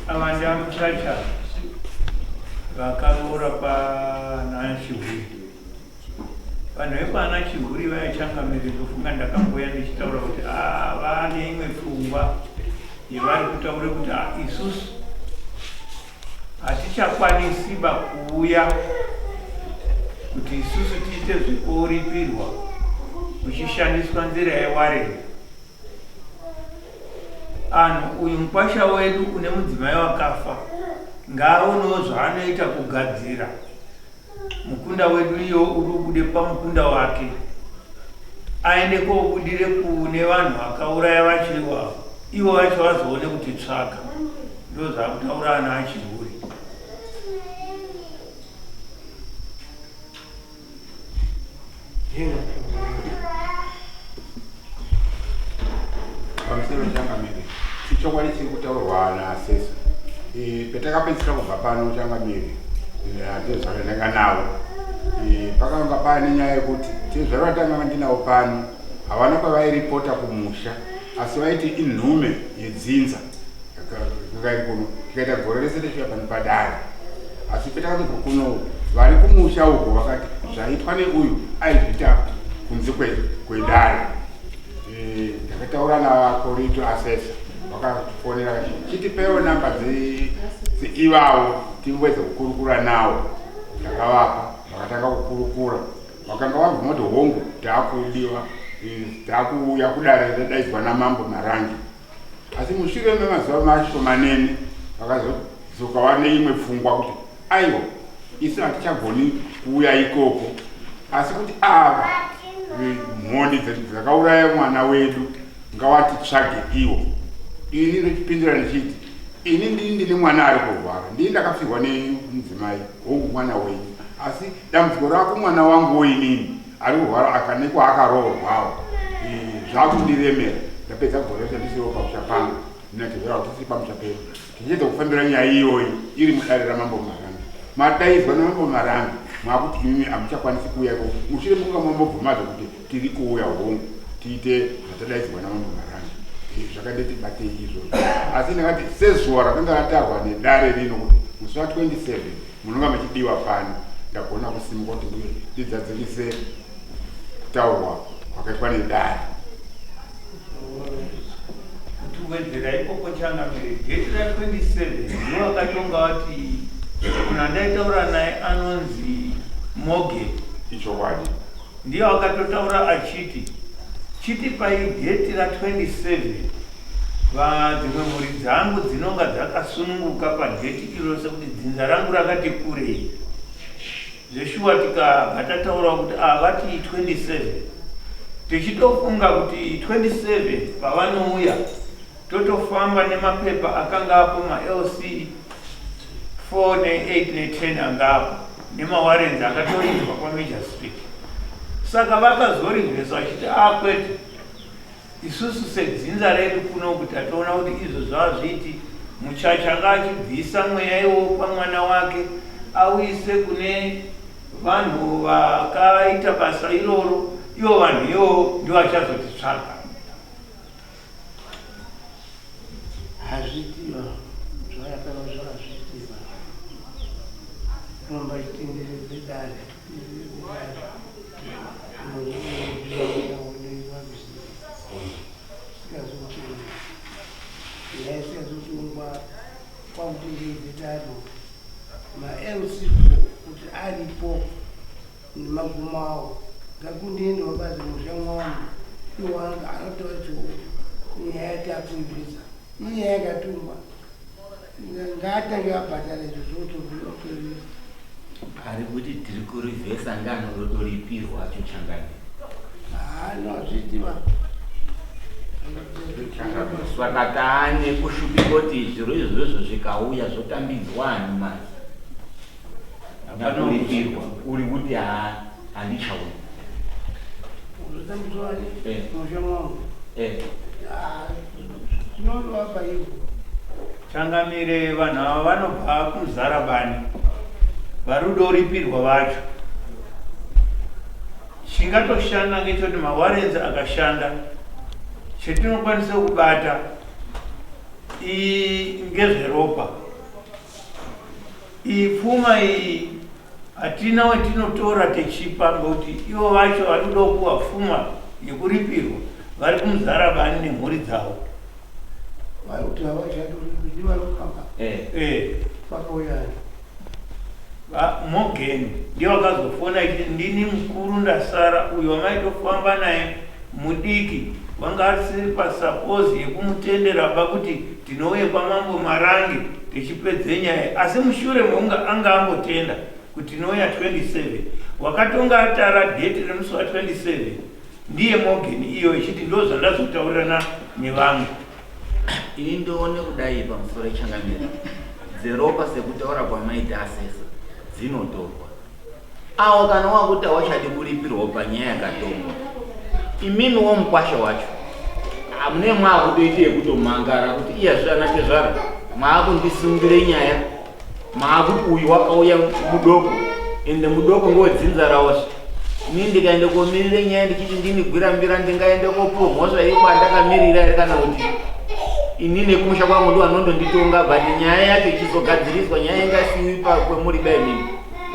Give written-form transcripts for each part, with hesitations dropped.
Vamuchacha vakaroora paNachihuri. Vanhu vekwaNachihuri vaichangamiri ndofunga ndakamboya ndichitaura kuti vane imwe pfungwa yevari kutaura kuti isusu hatichakwanisiba kuuya kuti isusu tiite zvekuripirwa kuchishandiswa nzira yewareni. Anhu uyu mukwasha wedu une mudzimai wakafa ngaaonewo zvaanoita kugadzira mukunda wedu iyo uri kubude pamukunda wake, aende koobudire kune vanhu vakauraya vachiri wavo, ivo vacho vazoone kuti tsvaga. Ndo zvakutaura ana achihuri. Pamusoro changamiri chichokwadi chiri kutaurwa naasesa petakapedzisira kubva pano changamiri atezvakanaka navo pakanga pane nyaya yekuti tezvavatanga vandinawo pano havana kwavairipota kumusha asi vaiti inhume yedzinza kuno tikaita gore rese tesvika pano padare. Asi petakatobva kuno vari kumusha uko vakati zvaitwa neuyu aizvita kunze kwedare. Ndakataura navakorito asesa vakatifonera chitipewo namba dzeivavo timbowedza kukurukura navo. Ndakavapa vakatanga kukurukura vakanga vabva moti hongu taakudiwa taakuuya kudare radaidzwa namambo Marange. Asi mushure memazuva mashomanene vakazozuka wane imwe pfungwa kuti aiwa isu hatichagoni kuuya ikoko, asi kuti ava mhondi dzakauraya mwana wedu ngawatitsvage iwo. Ini ndochipindura ndichiti ini ndine mwana ari kurwara, ndii ndakafirwa nemudzimai hongu mwana wenyu, asi dambudziko rako mwana wangu woinini ari kurwara akanekwa akarohwawo zvakundiremera. Ndapedza gore rese ndisiwo pamusha pangu ndinatevera kuti tisi pamusha pedu tichedza kufambira nyaya iyoyi iri mudare ramambo Marange. Madaidzwa namambo Marange mwakuti imimi hamuchakwanisi kuuya ikoko. Mushure mokunga mambobvumadza kuti tiri kuuya hongu tiite zvatadaidzwa namambo Marange. Zvakadeti batei izvozvo. Asi ndakati sezuva rakanga ratarwa nedare rino kuti musi wa27 munonga muchidiwa pano, ndagona kusimuka kuti ndidzadzikise kutaurwa kwakaitwa nedare. Kutuwedzera ikoko changamiri geti ra27 ndiwo akatonga wati munhu andaitaura naye anonzi Moge. Ichokwadi ndiyo akatotaura achiti chiti pai geti ra27 dzimwe mhuri dzangu dzinonga dzakasununguka pageti iro sekuti dzinza rangu rakati kurei. Zveshuwa tikabva tataura kuti vati 27 tichitofunga kuti 27 pavanouya totofamba nemapepa akanga apo maLC 4 ne8 ne10 angapo nemawarenzi akatorinzwa kwaMajor Street. Saka vakazorivhesa vachiti kwete isusu sedzinza redu kuno kuti tatoona kuti izvo zvavazviti Muchacha ngachibvisa mweya iwo pamwana wake auise kune vanhu vakaita basa iroro, ivo vanhu ivo ndio vachazotitsvaga. Hazvitiwa zvayakava zvazvitiwa romba chitenderedze dare yaisazotungwa kwakutenderedze dare maLC kuti aripo nemagumo awo ngakundiendawo bazi musha mwangu iwanga anotacho nyaya yati akuibvisa iye yakatungwa ngatange abhatara izvo zvototorisa ari kuti tiri kurivhesa nganorodoripirwa acho changani hazvitiwa saka taane kushupika kuti zviro izvozvo zvikauya zvotambidzwa ani masi nakuripirwa uri kuti handichauya uzotambidzwani musha mwangu tinondovapa ivo Changamire vanhu ava vanobva kuzarabani varudoripirwa vacho. Chingatoshanda ngechoti mawarenzi akashanda chetinokwanisa kubata ngezveropa. Pfuma iyi hatina watinotora techipa ngekuti ivo vacho vari kuda kuwa pfuma yekuripirwa vari kumuzarabani nemhuri dzavo. vari kuti havachadii vari kukamba pakauyani Morgan ndiye wakazofona kuti ndini mukuru ndasara, uyo wamaitofamba naye mudiki wanga asiri pasapozi yekumutendera pakuti tinouye kwamambo Marange tichipedze nyaya, asi mushure meunga anga ambotenda kuti tinouya 27 wakatonga atara date remusi wa 27 ndiye Morgan iyo ichiti ndo zvandazotaurirana nevamwe. Ini ndoone kudai pamusoro changamira dzeropa sekutaura kwamaita asesa dzinotorwa awo kana wakuti awachadi kuripirwa panyaya yakatongwa. Imimi womukwasha wacho amune mwakutoite yekutomangara kuti iya zvanatezvara mwakundisungire nyaya mwakuti uyu wakauya mudoko ende mudoko ngodzinza rawozve. Ini ndikaende komirire nyaya ndichiti ndinigwira mbira ndingaende kopuwa mhosva yekwandakamirira here kana kuti inini kumusha kwangu ndo anondonditonga but nyaya yacho ichizogadziriswa nyaya ingasiwi kwemuri baimini.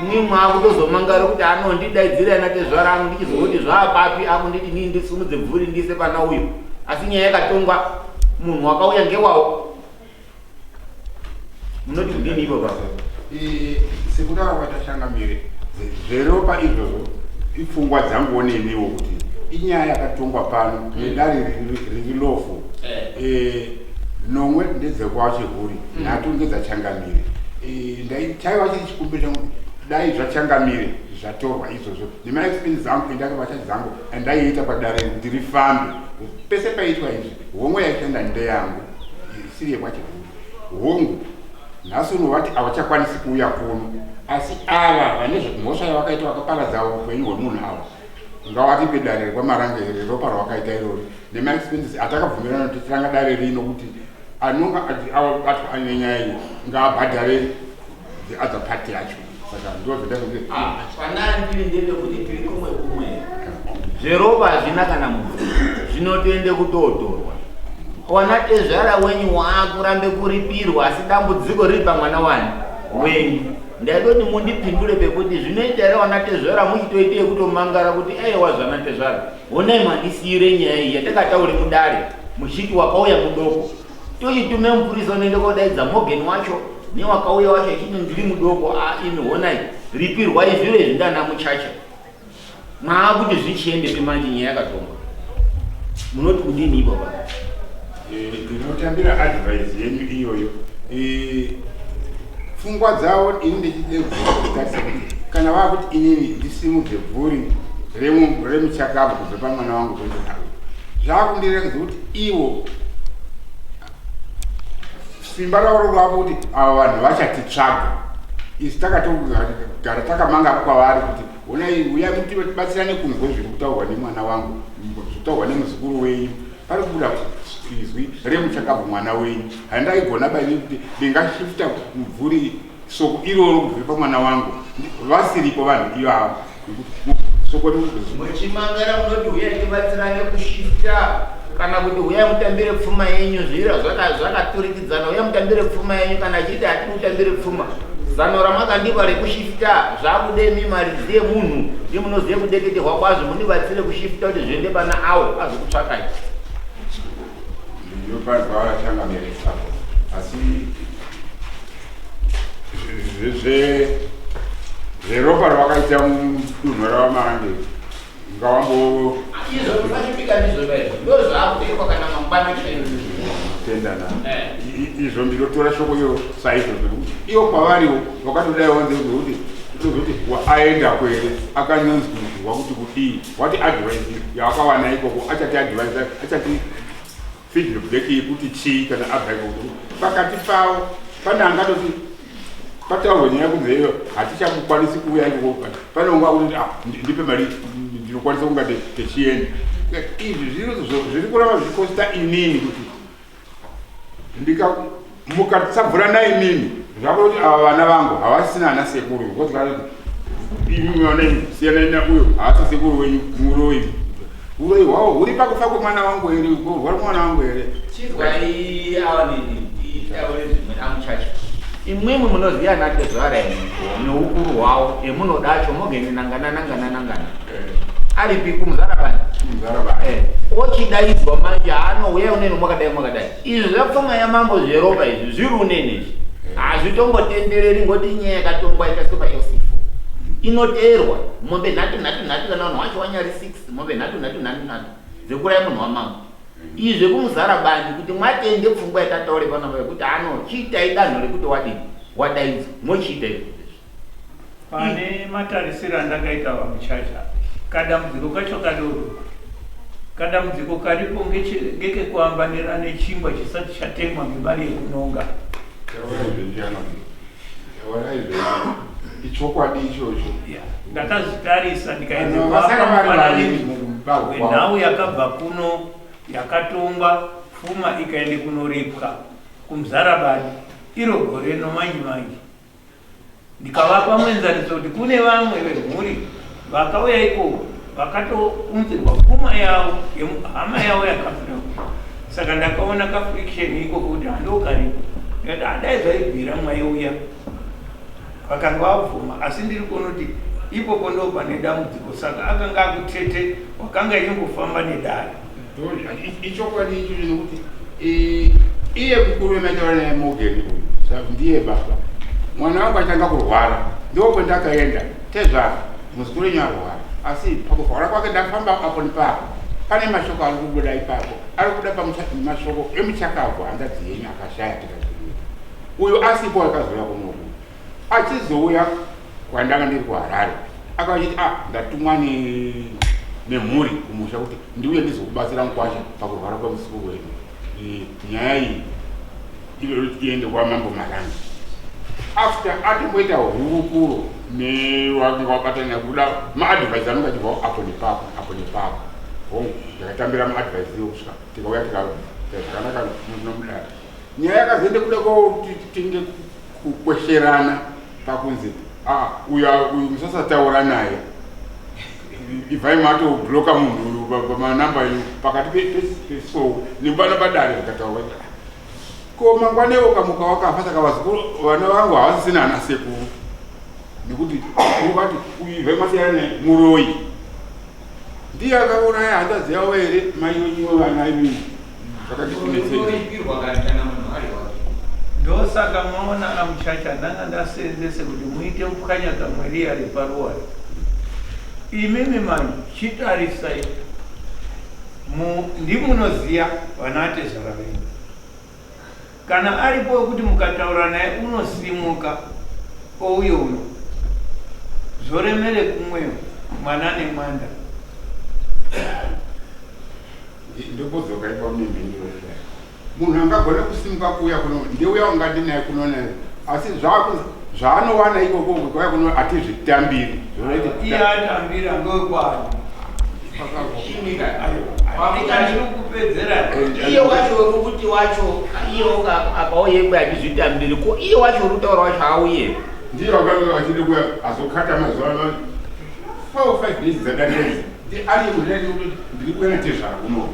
Ini mwakutozomangara kuti anondidaidzira anatezvara ano ndichizoti zvaapapi akunditi nini ndisimudze bvuri ndise pana uyu, asi nyaya yakatongwa munhu wakauya ngewawo. Munoti kudini ipo baba? Sekutaura kwatachangamire zveropa izvozvo ipfungwa dzangu neniwo kuti inyaya yakatongwa pano nedare riri lofu. Nomwe ndedzekwaChihuri nhatu ngedzachangamire. Chaiva chiri chikumbiro changu dai zvachangamire zvatorwa izvozvo nemaexperience zangu endakabata dzangu andaiita padare ndirifambe pese paitwa izvi homwe yaishanda ndeyangu isiri yekwaChihuri. Hongu nhasi unovati havachakwanisi kuuya kuno, asi ava vane mhosva yavakaita vakaparadza upenyu hwemunhu ava ngavatipe dare rekwaMarange ropa ravakaita irori nemaexperience atakabvumirana kuti tiranga dare rino kuti anonga abatwa anenyaya iyi ngaabhadhare the other party yacho. Saka ndozvendazvoti panandiri ndepekuti tiri kumwe kumwe zveropa hazvina kana munhu zvinotoende kutotorwa. Wanatezvara wenyu waakurambe kuripirwa asi dambudziko riri pamwana wenyu. Ndaitoti mundipindure pekuti zvinoita here wanatezvara muchitoite yekutomangara kuti aiwa zvanatezvara honai mandisiyire nyaya iyi yatakataure mudare muchiti wakauya mudoko tochitume mupurisa unoende kodaidza Morgan wacho newakauya wacho achiti ndiri mudoko imi honai ripirwa izviro izvi ndana Muchacha mwaakuti zvichiende pemanje nyaya yakatongwa. Munoti kudini ipo baba? Ndinotambira advice yenyu iyoyo. Pfungwa dzavo ini ndichitarisa kuti kana vakuti inini ndisimudze bvuri remuchakabva kubva pamwana wangu kuenda nawo zvakundirekeza kuti ivo simba ravo ravo kuti ava vanhu vachatitsvaga isi takatogara takamanga kwavari kuti honai uya mutibatsirane kunzwe zviri kutaurwa nemwana wangu zvitaurwa nemuzukuru wenyu pari kubuda izwi remuchakabva mwana wenyu handaigona baini kuti ndingashifta mvuri soko iroro kubva pamwana wangu vasiripo vanhu ivavo soko muchimangara munoti uya tibatsirane kushifta kana kuti uya mutambire pfuma yenyu zvira zvakaturikidzana uya mutambire pfuma yenyu kana chiti hatimutambire pfuma zano ramakandipa rekushifta zvakudemi mari dziye munhu ndimunozive kudeketerwa kwazvo munibatsire kushifta kuti zviende pana awo azokutsvakai. Ndinopanzwa vachangamire sako asi zveropa ravakaita mudunhu ravaMarange ngavambo izvo zvachipika ndizvo vaizvo ndo zvaakutekwa kana mangwana tendana izvo ndinotora shoko iro saizvo zvekuti ivo kwavariwo vakatodai wanze kuti tozoti aenda kwere akanyanzwa kuti kudii wati advice yawakawana ikoko achati advice achati feedback yekuti chii kana abva ikoko pakati pavo pane angatoti pataurwa nyaya kunzeyo hatichamukwanisi kuuya ikoko panonga kuti ndipe mari ndinokwanisa kunga techienda izvi zviri kuramba zvikosita inini kuti mukasabvurana inini zvakoti ava vana vangu havasisina ana sekuru kotikati imwana siyana nauyo haasi sekuru wenyu muroyi uroyi hwavo huri pakufa kwemwana wangu here rwari mwana wangu here chizwai awa nini Vamuchacha. Imwimwe munoziya natezvara neukuru hwawo emunodacho mogeni nangana aripi kumuzarabani ochidaidzwa manje anouya unene mwakadai izvi zvapfuma yamambo zveropa izvi zviri unene izvi hazvitombotendereri ngoti nyaya yakatongwa ikasikwa yosifu inoteerwa mombe nhatu kana vanhu wacho wanyari 6 mombe nhatu dzekurai munhu wamambo izvi kumuzarabani kuti mwatende pfungwa yatataure panapa yekuti chiitai danho rekuti wadaidzwa mochiita izvi pane matarisiro andakaita Vamuchacha kadambudziko kacho kadambudziko karipo ngekekuambanira nechingwa chisati chatemwa ngemari yekunonga ichokwadi ichocho ndakazvitarisa ndikaendenhau yakabva kuno yakatongwa pfuma ikaende kunoripwa kumuzarabani iro gore nomanje ndikavapa mwenzaniso kuti kune vamwe vemhuri vakauya ikoko vakatounzirwa pfuma yavo hama yavo yakafira saka ndakaona kafriction ikoko kuti handokaripo adai zvaibvira mwaiuya vakanga vabvuma asi ndiri kuona kuti ipopo ndo pane dambudziko saka akanga akutete wakanga ichingofamba nedare ichokwadi icho nekuti iye mukuru wemataura naye mogeni uyu ndiye baba mwana wangu achanga kurwara ndokwendakaenda tezvara musikuru wenyu arwara asi pakurwara kwake ndafamba apo nepapo pane mashoko ari kubuda ipapo ari kuda pamashoko emuchakabva hanzadzi yenyu akashaya tikazviia uyu asipo akazouya kunoku achizouya kwandanga ndiri kuharare akachiti ndatumwa nemhuri kumusha kuti ndiuye ndizokubatsira mukwasha pakurwara kwemusiku wenyu nyaya iyi iende kwamambo Marange after atimboita hurukuro nevanga wabatana kuda maadvise anonga achibvawo apo nepapo ndakatambira maadvise iwo kusvika tikauya zvakanaka nomudare nyaya yakazoende kuda kuti tinge kukwesherana pakunzi uyu musasataura naye ibvai matobloka munhu pamanamba yu pakati pesou nembana padare zvikataura ko mangwanewo kamuka wakafa saka vazukuru vana vangu havasisina ana sekuru nekuti uvati uibve masiyana nemuroyi ndiye akauraya hanzadzi yavo here mainyiwe vana ivii zvakatikunetsei ndosaka mwaona Vamuchacha ndanga ndasenzese kuti muite mukanya kamweri ari paruwari imimi mani chitarisai ndimunoziya vana atezvara venyu kana aripo kuti mukataura naye unosimuka ouyo uno zoremere kumweyo mwana nemwanda ndopodzoka ipamimhindiro munhu angagona kusimuka kuuya kuno ndeuya ungati naye kunona asi zvaanowana ikoko kuuya kuno hatizvitambiri iye atambira ndokwani iye wacho rukuti wacho iye akauye kwe hatizvitambiri ko iye wacho rutaura wacho auye ndiye wakanga achide kuya azokata mazuva 4-5 days dzadanezi ari kudai ndiri kuya natezvara kuno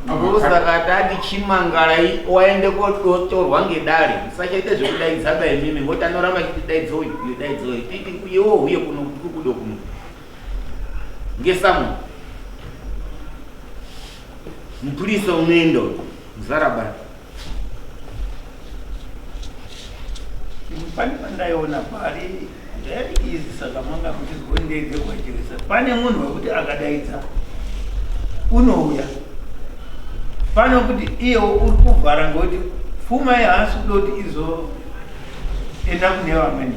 ndosaka tati chimangara waende kotorwa ngedare musachaita zvekudaidzaba imimi ngoti anoramba chiti daidzoi titi iwo uye kuno kukudo kuno ngesamu mupurisa unoendo muzarabani pane pandaiona pari very easy saka manga muchizondeze kwachirisa pane munhu wekuti akadaidza unouya pano kuti iyewo uri kuvhara ngokuti pfuma yaasi kuda kuti izoenda kune vamweni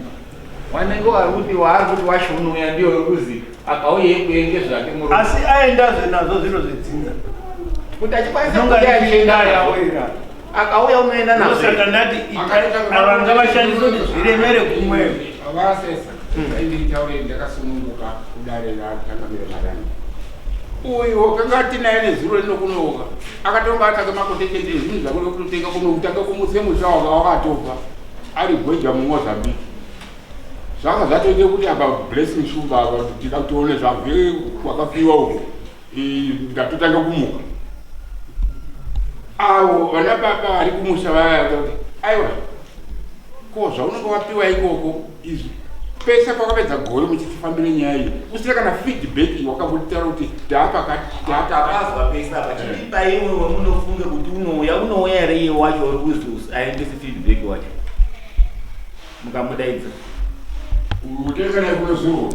wanenge wari kuti waari kuti wacho unouya ndiyo ruzi akauye kuenge zvake muru asi aendazve nazvo zviro zvedzinza kuti achikwanisa akauya unoenda nazvo saka ndati avanga vashandisa kuti zviremere kumweyo avasesa ainditaure ndakasununguka kudare ratangamire Marange uyu wakanga tinaye nezuro rinokunouka akatonga atanga makotekende zvinhu zvakuda kutotenga kunotanga kumutse musha wanga wakatopa ari gweja muMozambique zvanga zvatoite kuti apa blessing shumba apa tikatoone zvabve kwakafiwa uko ndatotanga kumuka avo vana baba ari kumusha vaya kuti ko zvaunenge wapiwa ikoko izvi pese pakapedza gore muchitifambire nyaya iyi usina kana feedback wakambotitaura kuti taapazwa pese apa chiripa iwewe munofunge kuti unouya here iye wacho uri kuzi aendese feedback wacho mukamudaidza utengana kuno zuro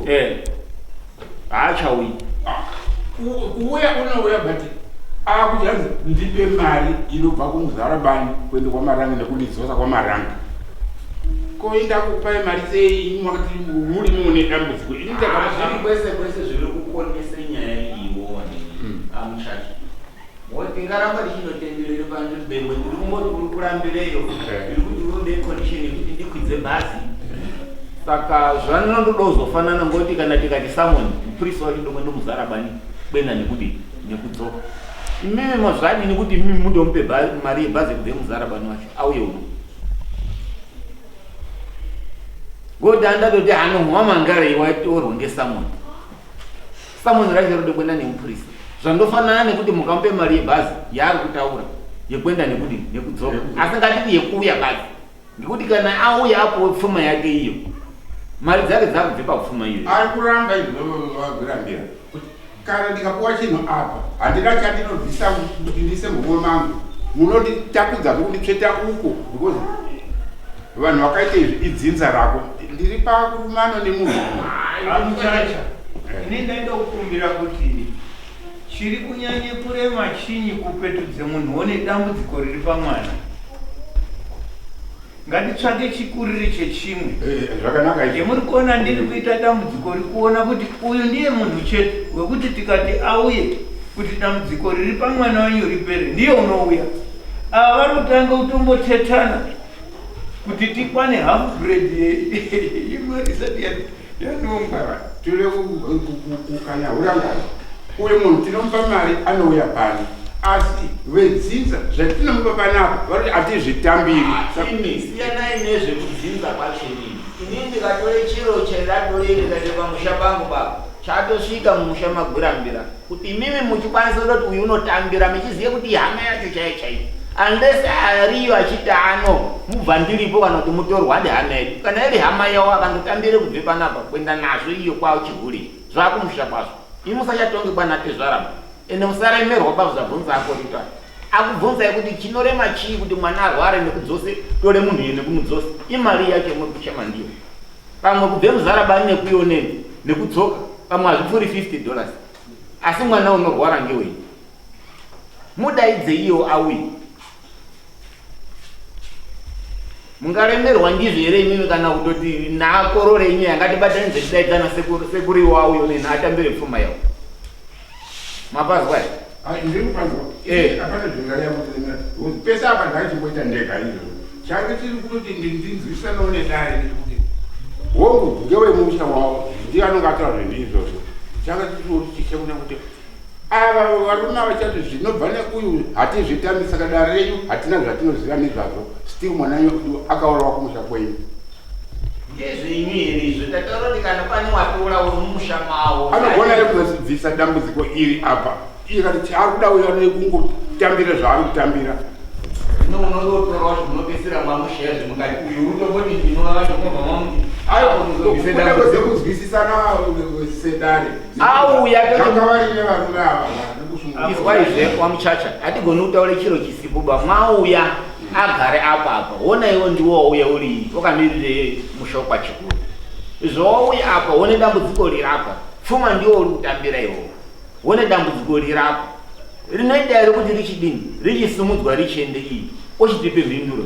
haachauyi kuuya unouya but akuti hanzi ndipe mari inobva kumuzarabani kuende kwaMarange nekundidzosa kwaMarange koinda kupai mari sei mwakati muri mune dambudziko zviri kwese kwese zviri kukonese nyaya iwone Vamuchacha tingaramba tichinotenderere panzvimbo ndiri kungoti uri kurambireyo ndiri kuti urode condition yekuti ndikwidze bhazi saka zvanondoda kuzofanana ngoti kana tikati Samoni muprista wacho ndokwende muzarabani kwenda nekudzoka imimi mazvadini kuti imimi mundomupe mari yebhazi kubve muzarabani wacho auye uno ngoti andatoti hanomwa mangare iwatorwa ngeSamoni racho rode kwenda nemuprista zvandofanana nekuti mukamupe mari yebhazi yaari kutaura yekwenda nekudzoka asi ngatiti yekuuya bhazi ngekuti kana auya apo pfuma yake iyo mari dzake dzakubve papfuma iyo ari kuramba izvovagwirambira kuti kana ndikapuwa chinhu apa handina chandinobvisa kuti ndise mumwe mangu munonditakudza nekunditsveta uko because vanhu vakaita izvi idzinza rako ndiri pakurumano nemunhu Vamuchacha ini ndaindokukumbira kuti chiri kunyanye kurema chinyi kupetudze munhu one dambudziko riri pamwana ngatitsvake chikuriri chechimwe zvakanaka izvi muri kuona ndiri kuita dambudziko riri kuona kuti uyu ndiye munhu chete wekuti tikati auye kuti dambudziko riri pamwana wanyu ripere ndiye unouya ava vari kutanga kutombotetana kuti tikwane half grade imwe risati yanongwa tiri kukanya urangano uyu munhu tinomupa mari anouya pano asi vedzinza zvatinomupa panapa vari hatizvitambiri siyanai nezvekudzinza kwacheni ini ndikatore chiro cheratorerekae pamusha pangu baba chatosvika mumusha magwirambira kuti imimi muchikwanisa kuti uyu unotambira michizive kuti hama yacho chaiyo chaiyo unless ariyo achiti ano mubva ndiripo kana kuti mutorwa ndehama yedu kana iri hama yawo akandotambire kubve panapa kuenda nazvo iyo kwavo chihuri zvakumusha kwazvo imusachatonge kwanatezvaramba ende musaremerwa pazvabvunza akorita akubvunzai kuti chinorema chii kuti mwana arware nekudzose tore munhu iye nekumudzose imari yacho muri kuchema ndiyo pamwe kubve muzarabani nekuyoneni nekudzoka pamwe hazvipfuuri $50 asi mwana unorwara ngewei mudaidze iyo auye mungaremerwa ndizvo here imimi kana kutoti naakorore inyaya ngatibatanidze tidaidzana sekuri wauyo neni atambire pfuma yawo mapazwa ndiri kupazwa apana zvingaya kuti pese apa ndachimboita ndega izvo change tiri kuti ndinzwisanawo nedare nekuti hongu ngewemusha wavo ndiye anonge ataura zvendiizvozvo change tiri tichekuna kuti ava varume vachati zvinobva neuyu hatizvitambi saka dare renyu hatina zvatinoziva nezvazvo still mwana wedu akaurawa kumusha kwenyu ngezvenyu here izvo tataura kuti kana pane watora uri mumusha mavo anogona rekuzobvisa dambudziko iri apa iye kati ari kuda uya nekungotambira zvaari kutambira no unototorawo zvinopesera mwamushaya zvimukati uyu utoboti ndinovatomobva mamuti kuzwisisana sedare auya akavarine varume ava izwaizve Vamuchacha hatigoni kutaura chiro chisipo mwauya agare apa wona iwo ndiwo uya uri wakamirire musha kwachikuru zvouya apa wone dambudziko rirapa pfuma ndiwo uri kutambira iwo wone dambudziko rirapa rinoita here kuti richidini richisimudzwa richiende iyi ochitipe mhinduro